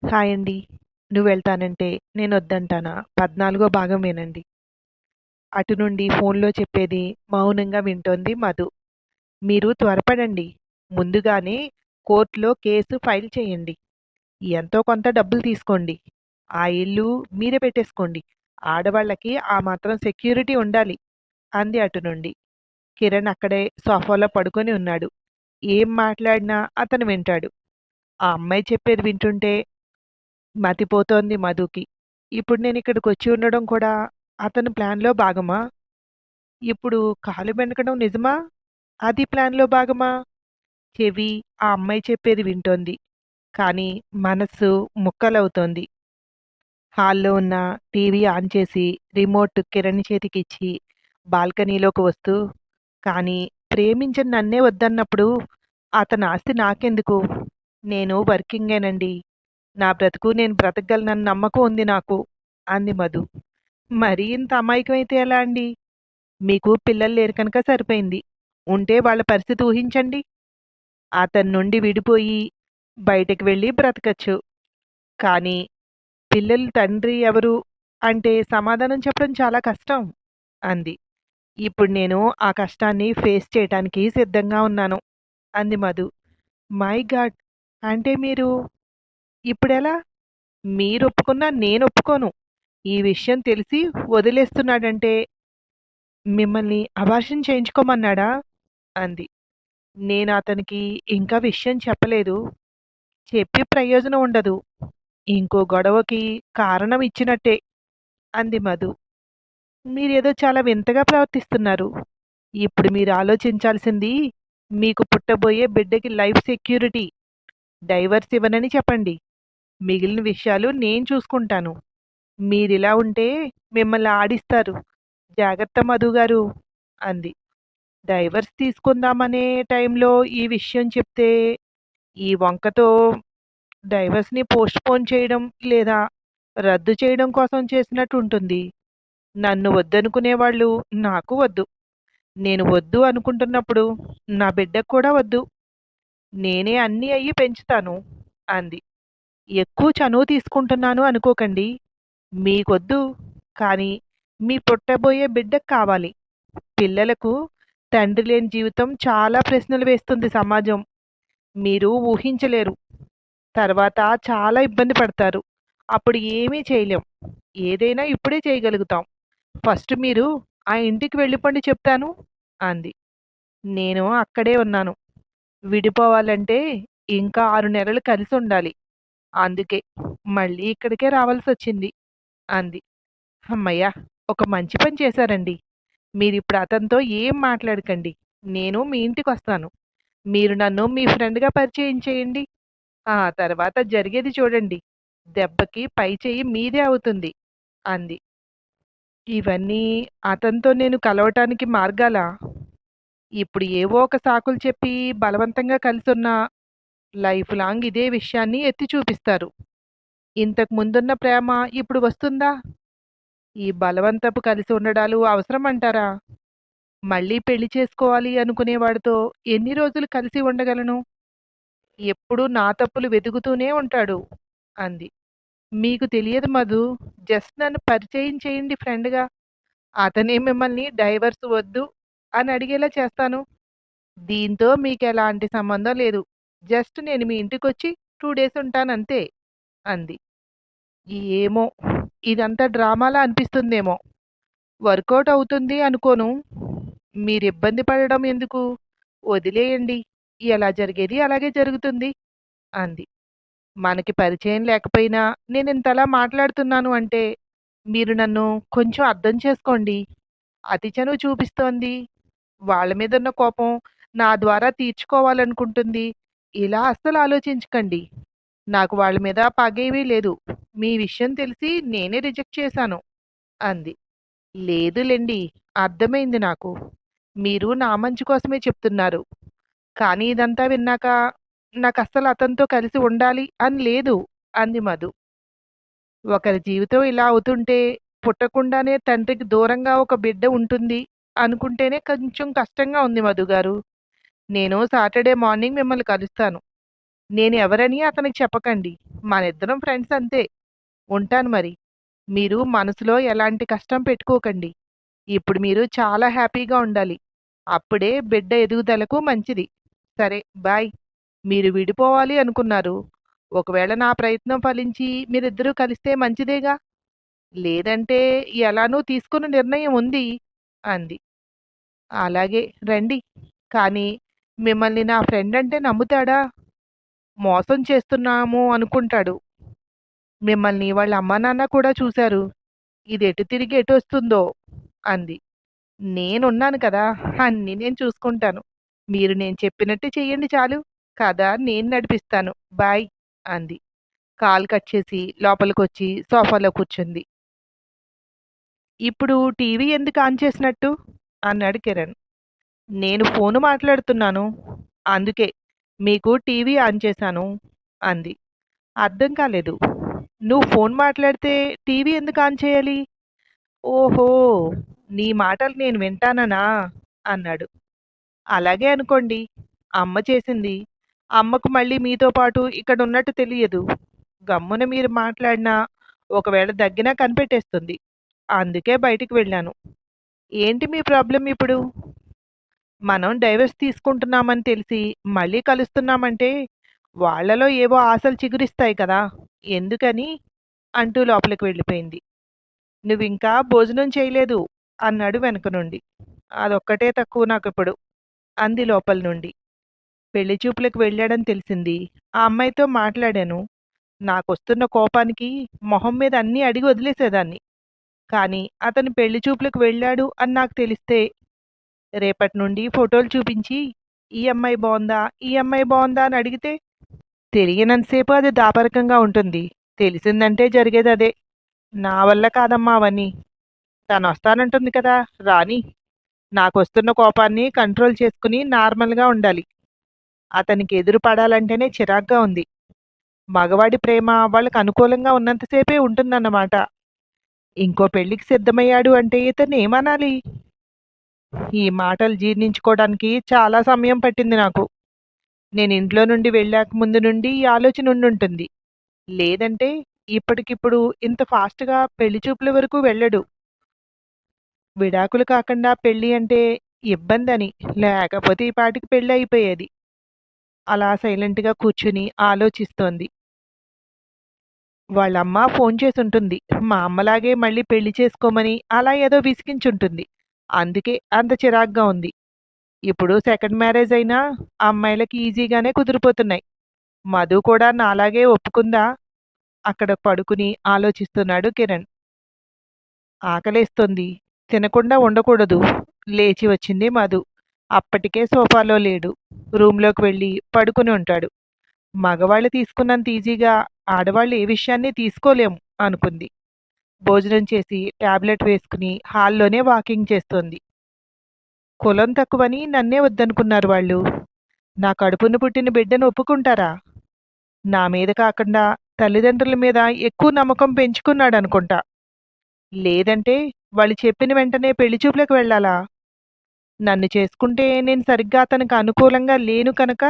Hi అండి. నువ్వెళ్తానంటే నేనొద్దంటానా? 14 భాగం వినండి. అటు నుండి ఫోన్‌లో చెప్పేది మౌనంగా వింటోంది మధు. మీరు త్వరపడండి. ముందుగానే కోర్ట్‌లో కేసు ఫైల్ చేయండి. ఎంతో కొంత డబ్బులు తీసుకోండి. ఆ ఇల్లు మీరే పెట్టేసుకోండి. ఆడవాళ్ళకి ఆ మాత్రం సెక్యూరిటీ ఉండాలి అంది అటు నుండి. కిరణ్ అక్కడే సోఫాలో పడుకొని ఉన్నాడు. ఏం మాట్లాడినా అతను వింటాడు. ఆ అమ్మాయి చెప్పేది వింటుంటే మతిపోతోంది మధుకి. ఇప్పుడు నేనిక్కడికొచ్చి ఉండడం కూడా అతని ప్లాన్‌లో భాగమా? ఇప్పుడు కాలు బెనకడం నిజమా? అది ప్లాన్‌లో భాగమా? చెవి ఆ అమ్మాయి చెప్పేది వింటోంది. కానీ మనస్సు ముక్కలవుతోంది. హాల్‌లో ఉన్న టీవీ ఆన్ చేసి రిమోట్ కిరణ్ చేతికిచ్చి బాల్కనీలోకి వస్తూ, కానీ ప్రేమించిన నన్నే వద్దన్నప్పుడు అతని ఆస్తి నాకెందుకు? నేను వర్కింగేనండి. నా బ్రతుకు నేను బ్రతకగలనన్న నమ్మకం ఉంది నాకు అంది మధు. మరీ ఇంత అమాయకమైతే ఎలా అండి? మీకు పిల్లలు లేరు కనుక సరిపోయింది. ఉంటే వాళ్ళ పరిస్థితి ఊహించండి. అతని నుండి విడిపోయి బయటకు వెళ్ళి బ్రతకచ్చు. కానీ పిల్లల తండ్రి ఎవరు అంటే సమాధానం చెప్పడం చాలా కష్టం అంది. ఇప్పుడు నేను ఆ కష్టాన్ని ఫేస్ చేయటానికి సిద్ధంగా ఉన్నాను అంది మధు. My God! అంటే మీరు ఇప్పుడెలా? మీరొప్పుకున్నా నేనొప్పుకోను. ఈ విషయం తెలిసి వదిలేస్తున్నాడంటే మిమ్మల్ని అబార్షన్ చేయించుకోమన్నాడా? అంది. నేనతనికి ఇంకా విషయం చెప్పలేదు. చెప్పి ప్రయోజనం ఉండదు. ఇంకో గొడవకి కారణం ఇచ్చినట్టే అంది మధు. మీరేదో చాలా వింతగా ప్రవర్తిస్తున్నారు. ఇప్పుడు మీరు ఆలోచించాల్సింది మీకు పుట్టబోయే బిడ్డకి లైఫ్ సెక్యూరిటీ. డైవర్స్ ఇవ్వనని చెప్పండి. మిగిలిన విషయాలు నేను చూసుకుంటాను. మీరిలా ఉంటే మిమ్మల్ని ఆడిస్తారు. జాగ్రత్త మధుగారు అంది. డైవర్స్ తీసుకుందామనే టైంలో ఈ విషయం చెప్తే ఈ వంకతో డైవర్స్‌ని పోస్ట్‌పోన్ చేయడం లేదా రద్దు చేయడం కోసం చేసినట్టు ఉంటుంది. నన్ను వద్దనుకునేవాళ్ళు నాకు వద్దు. నేను వద్దు అనుకుంటున్నప్పుడు నా బిడ్డకు కూడా వద్దు. నేనే అన్నీ అయ్యి పెంచుతాను అంది. ఎక్కువ చనువు తీసుకుంటున్నాను అనుకోకండి. మీకొద్దు. కానీ మీ పుట్టబోయే బిడ్డకు కావాలి. పిల్లలకు తండ్రి లేని జీవితం చాలా ప్రశ్నలు వేస్తుంది సమాజం. మీరు ఊహించలేరు. తర్వాత చాలా ఇబ్బంది పడతారు. అప్పుడు ఏమీ చేయలేం. ఏదైనా ఇప్పుడే చేయగలుగుతాం. ఫస్ట్ మీరు ఆ ఇంటికి వెళ్ళిపొండి చెప్తాను అంది. నేను అక్కడే ఉన్నాను. విడిపోవాలంటే ఇంకా 6 నెలలు కలిసుండాలి. అందుకే మళ్ళీ ఇక్కడికే రావాల్సొచ్చింది అంది. హమ్మయ్య! ఒక మంచి పని చేశారండి. మీరిప్పుడు అతనితో ఏం మాట్లాడకండి. నేను మీ ఇంటికొస్తాను. మీరు నన్ను మీ ఫ్రెండ్‌గా పరిచయం చేయండి. ఆ తర్వాత జరిగేది చూడండి. దెబ్బకి పై చెయ్యి మీదే అవుతుంది అంది. ఇవన్నీ అతనితో నేను కలవటానికి మార్గాలా? ఇప్పుడు ఏవో ఒక సాకులు చెప్పి బలవంతంగా కలిసున్నా లైఫ్ లాంగ్ ఇదే విషయాన్ని ఎత్తి చూపిస్తారు. ఇంతకు ముందున్న ప్రేమ ఇప్పుడు వస్తుందా? ఈ బలవంతపు కలిసి ఉండడాలు అవసరమంటారా? మళ్ళీ పెళ్లి చేసుకోవాలి అనుకునేవాడితో ఎన్ని రోజులు కలిసి ఉండగలను? ఎప్పుడూ నా తప్పులు వెతుకుతూనే ఉంటాడు అంది. మీకు తెలియదు మధు. జస్ట్ నన్ను పరిచయం చేయండి ఫ్రెండ్‌గా. అతనే మిమ్మల్ని డైవర్స్ వద్దు అని అడిగేలా చేస్తాను. దీంతో మీకెలాంటి సంబంధం లేదు. జస్ట్ నేను మీ ఇంటికొచ్చి 2 డేస్ ఉంటానంతే అంది. ఏమో! ఇదంతా డ్రామాలా అనిపిస్తుందేమో! వర్కౌట్ అవుతుంది అనుకోను. మీరిబ్బంది పడడం ఎందుకు? వదిలేయండి. ఎలా జరిగేది అలాగే జరుగుతుంది అంది. మనకి పరిచయం లేకపోయినా నేనింతలా మాట్లాడుతున్నాను అంటే మీరు నన్ను కొంచెం అర్థం చేసుకోండి. అతి చనువు చూపిస్తోంది. వాళ్ళ మీదున్న కోపం నా ద్వారా తీర్చుకోవాలనుకుంటుంది. ఇలా అస్సలు ఆలోచించకండి. నాకు వాళ్ళ మీద పగేమీ లేదు. మీ విషయం తెలిసి నేనే రిజెక్ట్ చేశాను అంది. లేదులెండి. అర్థమైంది నాకు. మీరు నా మంచి కోసమే చెప్తున్నారు. కానీ ఇదంతా విన్నాక నాకస్సలు అతనితో కలిసి ఉండాలి అని లేదు అంది మధు. ఒకరి జీవితం ఇలా అవుతుంటే పుట్టకుండానే తండ్రికి దూరంగా ఒక బిడ్డ ఉంటుంది అనుకుంటేనే కొంచెం కష్టంగా ఉంది మధుగారు. నేను సాటర్‌డే మార్నింగ్ మిమ్మల్ని కలుస్తాను. నేను ఎవరని అతనికి చెప్పకండి. మనిద్దరం ఫ్రెండ్స్ అంతే. ఉంటాను మరి. మీరు మనసులో ఎలాంటి కష్టం పెట్టుకోకండి. ఇప్పుడు మీరు చాలా హ్యాపీగా ఉండాలి. అప్పుడే బిడ్డ ఎదుగుదలకు మంచిది. సరే బాయ్. మీరు విడిపోవాలి అనుకున్నారు. ఒకవేళ నా ప్రయత్నం ఫలించి మీరిద్దరూ కలిస్తే మంచిదేగా. లేదంటే ఎలానూ తీసుకున్న నిర్ణయం ఉంది అంది. అలాగే రండి. కానీ మిమ్మల్ని నా ఫ్రెండ్ అంటే నమ్ముతాడా? మోసం చేస్తున్నాము అనుకుంటాడు. మిమ్మల్ని వాళ్ళ అమ్మా నాన్న కూడా చూశారు. ఇది ఎటు తిరిగి ఎటొస్తుందో అంది. నేనున్నాను కదా! అన్నీ నేను చూసుకుంటాను. మీరు నేను చెప్పినట్టు చెయ్యండి చాలు. కథ నేను నడిపిస్తాను. బాయ్ అంది. కాల్ కట్ చేసి లోపలికొచ్చి సోఫాలో కూర్చుంది. ఇప్పుడు టీవీ ఎందుకు ఆన్ చేసినట్టు? అన్నాడు కిరణ్. నేను ఫోను మాట్లాడుతున్నాను. అందుకే మీకు టీవీ ఆన్ చేశాను అంది. అర్థం కాలేదు. నువ్వు ఫోన్ మాట్లాడితే టీవీ ఎందుకు ఆన్ చేయాలి? ఓహో! నీ మాటలు నేను వింటాననా? అన్నాడు. అలాగే అనుకోండి. అమ్మ చేసింది. అమ్మకు మళ్ళీ మీతో పాటు ఇక్కడున్నట్టు తెలియదు. గమ్మున మీరు మాట్లాడినా, ఒకవేళ దగ్గినా కనిపెట్టేస్తుంది. అందుకే బయటికి వెళ్ళాను. ఏంటి మీ ప్రాబ్లమ్ ఇప్పుడు? మనం డైవర్స్ తీసుకుంటున్నామని తెలిసి మళ్ళీ కలుస్తున్నామంటే వాళ్ళలో ఏవో ఆశలు చిగురిస్తాయి కదా! ఎందుకని? అంటూ లోపలికి వెళ్ళిపోయింది. నువ్వింకా భోజనం చేయలేదు అన్నాడు వెనక నుండి. అదొక్కటే తక్కువ నాకిప్పుడు అంది లోపల నుండి. పెళ్లి చూపులకు వెళ్ళాడని తెలిసింది. ఆ అమ్మాయితో మాట్లాడాను. నాకొస్తున్న కోపానికి మొహం మీద అన్నీ అడిగి వదిలేసేదాన్ని. కానీ అతను పెళ్లి చూపులకు వెళ్ళాడు అని నాకు తెలిస్తే రేపటి నుండి ఫోటోలు చూపించి ఈ అమ్మాయి బావుందా? ఈ అమ్మాయి బావుందా? అని అడిగితే తెలియనంతసేపు అది దాపరికంగా ఉంటుంది. తెలిసిందంటే జరిగేదదే. నా వల్ల కాదమ్మా అవన్నీ. తనొస్తానంటుంది కదా! రాని. నాకొస్తున్న కోపాన్ని కంట్రోల్ చేసుకుని నార్మల్‌గా ఉండాలి. అతనికి ఎదురు పడాలంటేనే చిరాగ్గా ఉంది. మగవాడి ప్రేమ వాళ్ళకి అనుకూలంగా ఉన్నంత సేపే ఉంటుందన్నమాట. ఇంకో పెళ్ళికి సిద్ధమయ్యాడు అంటే ఇతన్నేమనాలి? ఈ మాటలు జీర్ణించుకోవడానికి చాలా సమయం పట్టింది నాకు. నేను ఇంట్లో నుండి వెళ్ళాక ముందు నుండి ఈ ఆలోచన ఉండుంటుంది. లేదంటే ఇప్పటికిప్పుడు ఇంత ఫాస్ట్‌గా పెళ్లి చూపుల వరకు వెళ్ళడు. విడాకులు కాకుండా పెళ్లి అంటే ఇబ్బందని. లేకపోతే ఈ పాటికి పెళ్లి అయిపోయేది. అలా సైలెంట్‌గా కూర్చుని ఆలోచిస్తోంది. వాళ్ళమ్మ ఫోన్ చేసుంటుంది. మా అమ్మలాగే మళ్ళీ పెళ్లి చేసుకోమని అలా ఏదో విసిగించుంటుంది. అందుకే అంత చిరాగ్గా ఉంది. ఇప్పుడు సెకండ్ మ్యారేజ్ అయినా అమ్మాయిలకి ఈజీగానే కుదిరిపోతున్నాయి. మధు కూడా నాలాగే ఒప్పుకుందా? అక్కడ పడుకుని ఆలోచిస్తున్నాడు కిరణ్. ఆకలేస్తోంది. తినకుండా ఉండకూడదు. లేచి వచ్చింది మధు. అప్పటికే సోఫాలో లేడు. రూంలోకి వెళ్ళి పడుకుని ఉంటాడు. మగవాళ్ళు తీసుకున్నంత ఈజీగా ఆడవాళ్ళు ఏ విషయాన్ని తీసుకోలేం అనుకుంది. భోజనం చేసి టాబ్లెట్ వేసుకుని హాల్లోనే వాకింగ్ చేస్తోంది. కులం తక్కువని నన్నే వద్దనుకున్నారు వాళ్ళు. నా కడుపున పుట్టిన బిడ్డను ఒప్పుకుంటారా? నా మీద కాకుండా తల్లిదండ్రుల మీద ఎక్కువ నమ్మకం పెంచుకున్నాడనుకుంటా. లేదంటే వాళ్ళు చెప్పిన వెంటనే పెళ్లి చూపులకు వెళ్ళాలా? నన్ను చేసుకుంటే నేను సరిగ్గా అతనికి అనుకూలంగా లేను కనుక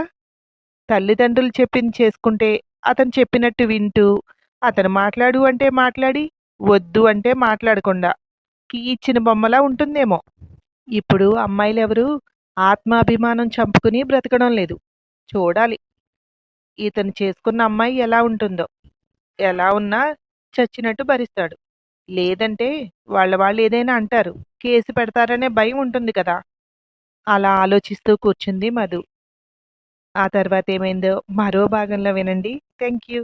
తల్లిదండ్రులు చెప్పింది చేసుకుంటే అతను చెప్పినట్టు వింటూ అతను మాట్లాడు అంటే మాట్లాడి వద్దు అంటే మాట్లాడకుండా కీ ఇచ్చిన బొమ్మలా ఉంటుందేమో. ఇప్పుడు అమ్మాయిలెవరూ ఆత్మాభిమానం చంపుకుని బ్రతకడం లేదు. చూడాలి ఇతను చేసుకున్న అమ్మాయి ఎలా ఉంటుందో. ఎలా ఉన్నా చచ్చినట్టు భరిస్తాడు. లేదంటే వాళ్ళ వాళ్ళు ఏదైనా అంటారు. కేసు పెడతారనే భయం ఉంటుంది కదా! అలా ఆలోచిస్తూ కూర్చుంది మధు. ఆ తర్వాత ఏమైందో మరో భాగంలో వినండి. Thank you.